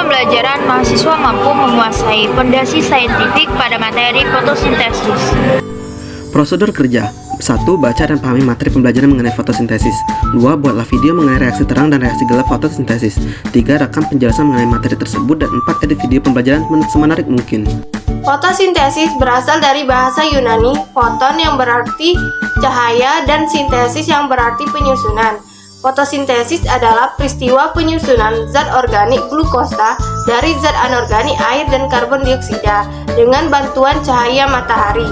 pembelajaran, mahasiswa mampu menguasai fondasi saintifik pada materi fotosintesis. Prosedur kerja. 1. Baca dan pahami materi pembelajaran mengenai fotosintesis. 2. Buatlah video mengenai reaksi terang dan reaksi gelap fotosintesis. 3. Rekam penjelasan mengenai materi tersebut. Dan 4. Edit video pembelajaran semenarik mungkin. Fotosintesis berasal dari bahasa Yunani, foton yang berarti cahaya dan sintesis yang berarti penyusunan. Fotosintesis adalah peristiwa penyusunan zat organik glukosa dari zat anorganik air dan karbon dioksida dengan bantuan cahaya matahari.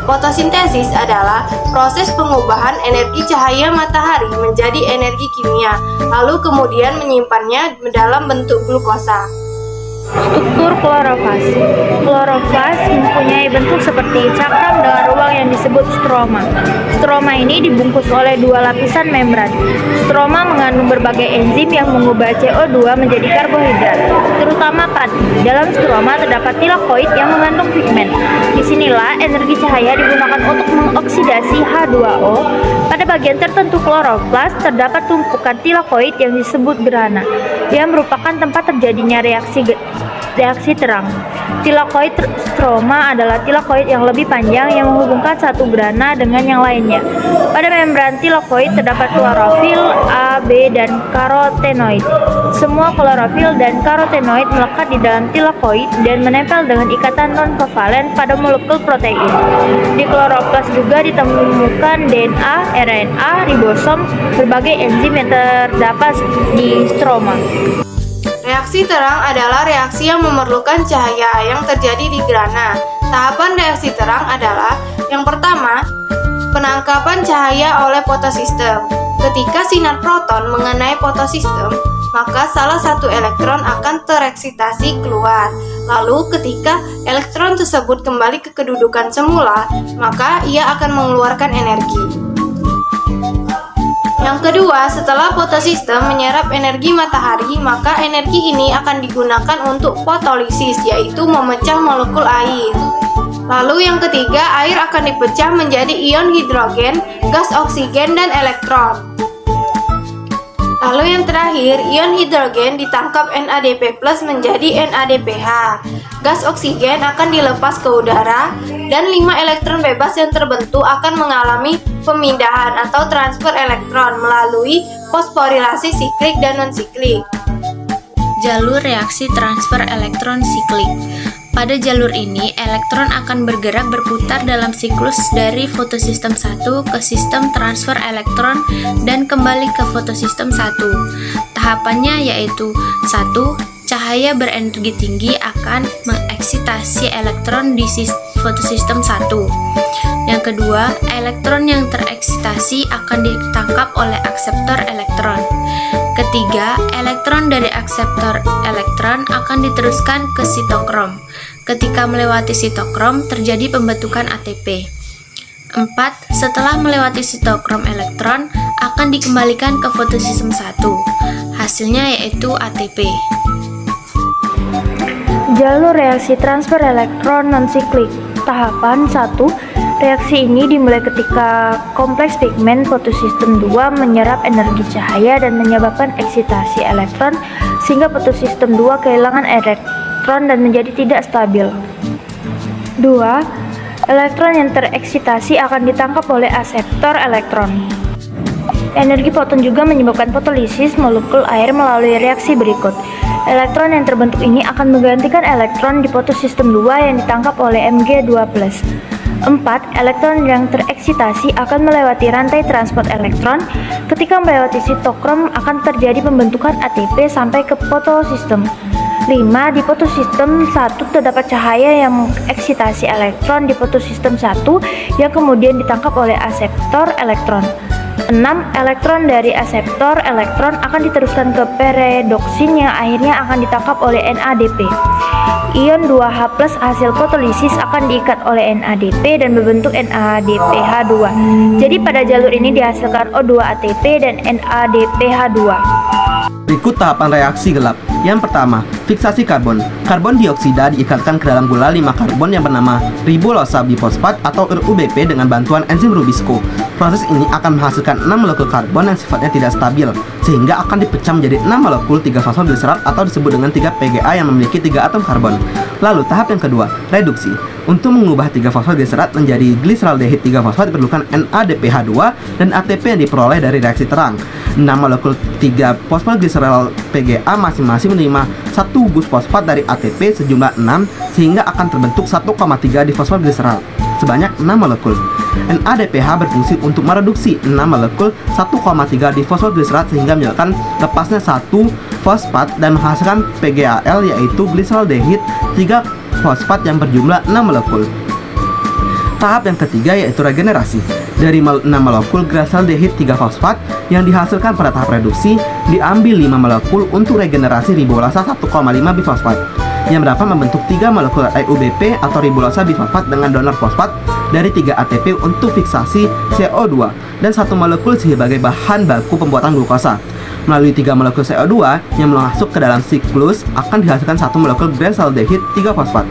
Fotosintesis adalah proses pengubahan energi cahaya matahari menjadi energi kimia, lalu kemudian menyimpannya dalam bentuk glukosa. Struktur klorofas. Klorofas mempunyai bentuk seperti cakram dengan ruang yang disebut stroma. Stroma ini dibungkus oleh dua lapisan membran. Stroma mengandung berbagai enzim yang mengubah CO2 menjadi karbohidrat, terutama padi. Dalam stroma terdapat tilakoid yang mengandung pigmen. Disinilah energi cahaya digunakan untuk mengoksidasi H2O. Pada bagian tertentu klorofas terdapat tumpukan tilakoid yang disebut grana, yang merupakan tempat terjadinya reaksi terang. Tilakoid stroma adalah tilakoid yang lebih panjang yang menghubungkan satu grana dengan yang lainnya. Pada membran tilakoid terdapat klorofil, A, B, dan karotenoid. Semua klorofil dan karotenoid melekat di dalam tilakoid dan menempel dengan ikatan non-kovalen pada molekul protein. Di kloroplas juga ditemukan DNA, RNA, ribosom, berbagai enzim yang terdapat di stroma. Reaksi terang adalah reaksi yang memerlukan cahaya yang terjadi di grana. Tahapan reaksi terang adalah yang pertama, penangkapan cahaya oleh fotosistem. Ketika sinar proton mengenai fotosistem, maka salah satu elektron akan tereksitasi keluar. Lalu ketika elektron tersebut kembali ke kedudukan semula, maka ia akan mengeluarkan energi. Yang kedua, setelah fotosistem menyerap energi matahari, maka energi ini akan digunakan untuk fotolisis, yaitu memecah molekul air. Lalu yang ketiga, air akan dipecah menjadi ion hidrogen, gas oksigen, dan elektron. Lalu yang terakhir, ion hidrogen ditangkap NADP+ menjadi NADPH. Gas oksigen akan dilepas ke udara, dan 5 elektron bebas yang terbentuk akan mengalami pemindahan atau transfer elektron melalui fosforilasi siklik dan non-siklik. Jalur reaksi transfer elektron siklik. Pada jalur ini, elektron akan bergerak berputar dalam siklus dari fotosistem 1 ke sistem transfer elektron dan kembali ke fotosistem 1. Tahapannya yaitu 1. Cahaya berenergi tinggi akan mengeksitasi elektron di fotosistem 1. Yang kedua, elektron yang tereksitasi akan ditangkap oleh akseptor elektron. Ketiga, elektron dari akseptor elektron akan diteruskan ke sitokrom. Ketika melewati sitokrom, terjadi pembentukan ATP. 4. Setelah melewati sitokrom elektron, akan dikembalikan ke fotosistem 1. Hasilnya yaitu ATP. Jalur reaksi transfer elektron non-siklik. Tahapan 1. Reaksi ini dimulai ketika kompleks pigmen fotosistem 2 menyerap energi cahaya dan menyebabkan eksitasi elektron sehingga fotosistem 2 kehilangan elektron dan menjadi tidak stabil. 2. Elektron yang tereksitasi akan ditangkap oleh akseptor elektron. Energi foton juga menyebabkan fotolisis molekul air melalui reaksi berikut. Elektron yang terbentuk ini akan menggantikan elektron di fotosistem 2 yang ditangkap oleh Mg2+. 4. Elektron yang tereksitasi akan melewati rantai transport elektron. Ketika melewati sitokrom akan terjadi pembentukan ATP sampai ke fotosistem. 5. Di fotosistem 1 terdapat cahaya yang mengeksitasi elektron di fotosistem 1 yang kemudian ditangkap oleh akseptor elektron. 6. Elektron dari akseptor elektron akan diteruskan ke peredoksin yang akhirnya akan ditangkap oleh NADP. Ion 2H+ hasil fotolisis akan diikat oleh NADP dan berbentuk NADPH2. Jadi pada jalur ini dihasilkan O2 ATP dan NADPH2. Berikut tahapan reaksi gelap. Yang pertama, fiksasi karbon. Karbon dioksida diikatkan ke dalam gula 5 karbon yang bernama ribulosa bifosfat atau RUBP dengan bantuan enzim Rubisco. Proses ini akan menghasilkan 6 molekul karbon yang sifatnya tidak stabil, sehingga akan dipecah menjadi 6 molekul 3-fosfodigliserat atau disebut dengan 3 PGA yang memiliki 3 atom karbon. Lalu tahap yang kedua, reduksi. Untuk mengubah 3-fosfodigliserat menjadi gliseraldehid 3-fosfat diperlukan NADPH2 dan ATP yang diperoleh dari reaksi terang. 6 molekul 3-fosfodigliserol PGA masing-masing menerima 1 gus fosfat dari ATP sejumlah 6 sehingga akan terbentuk 1,3 difosfodigliserol sebanyak 6 molekul. NADPH berfungsi untuk mereduksi 6 molekul 1,3 difosfodigliserat sehingga menyebabkan lepasnya 1 fosfat dan menghasilkan PGAL yaitu gliseraldehid 3 fosfat yang berjumlah 6 molekul. Tahap yang ketiga yaitu regenerasi. Dari 6 molekul gliseraldehid 3 fosfat yang dihasilkan pada tahap reduksi, diambil 5 molekul untuk regenerasi ribolasa 1,5 bifosfat yang dapat membentuk 3 molekul RUBP atau ribolasa bifosfat dengan donor fosfat dari 3 ATP untuk fiksasi CO2 dan 1 molekul sebagai bahan baku pembuatan glukosa. Melalui 3 molekul CO2 yang masuk ke dalam siklus akan dihasilkan 1 molekul gliseraldehid 3 fosfat.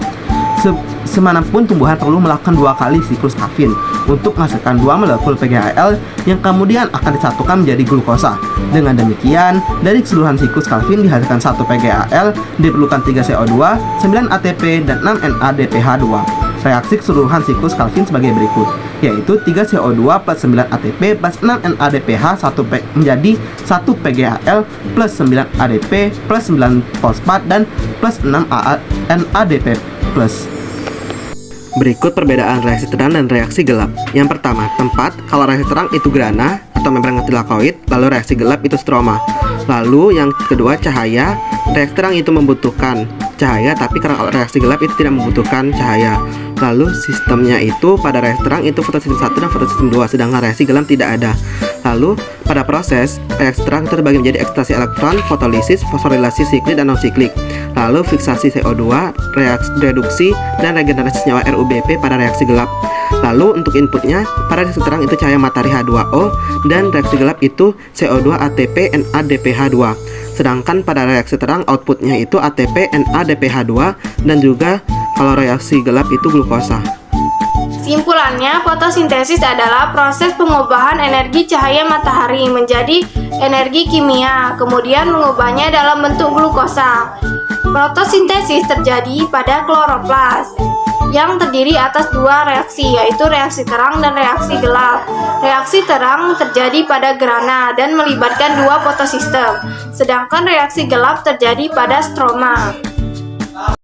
Semanapun tumbuhan perlu melakukan 2 kali siklus kafein untuk menghasilkan 2 molekul PGAL yang kemudian akan disatukan menjadi glukosa. Dengan demikian, dari keseluruhan siklus kafein dihasilkan 1 PGAL, diperlukan 3 CO2, 9 ATP, dan 6 NADPH2. Reaksi keseluruhan siklus kafein sebagai berikut, yaitu 3 CO2 plus 9 ATP plus 6 NADPH menjadi 1 PGAL plus 9 ADP plus 9 fosfat dan plus 6 NADP plus. Berikut perbedaan reaksi terang dan reaksi gelap. Yang pertama, tempat. Kalau reaksi terang itu grana atau membran tilakoid, lalu reaksi gelap itu stroma. Lalu yang kedua, cahaya. Reaksi terang itu membutuhkan cahaya, tapi kalau reaksi gelap itu tidak membutuhkan cahaya. Lalu sistemnya itu pada reaksi terang itu fotosistem 1 dan fotosistem 2, sedangkan reaksi gelap tidak ada. Lalu pada proses reaksi terang itu terbagi menjadi ekstraksi elektron, fotolisis, fosforilasi siklik dan non-siklik. Lalu fiksasi CO2, reduksi dan regenerasi senyawa RUBP pada reaksi gelap. Lalu untuk inputnya pada reaksi terang itu cahaya matahari H2O dan reaksi gelap itu CO2 ATP NADPH2. Sedangkan pada reaksi terang outputnya itu ATP NADPH2 dan juga kalau reaksi gelap itu glukosa. Simpulannya, fotosintesis adalah proses pengubahan energi cahaya matahari menjadi energi kimia, kemudian mengubahnya dalam bentuk glukosa. Fotosintesis terjadi pada kloroplas yang terdiri atas 2 reaksi, yaitu reaksi terang dan reaksi gelap. Reaksi terang terjadi pada grana dan melibatkan 2 fotosistem, sedangkan reaksi gelap terjadi pada stroma.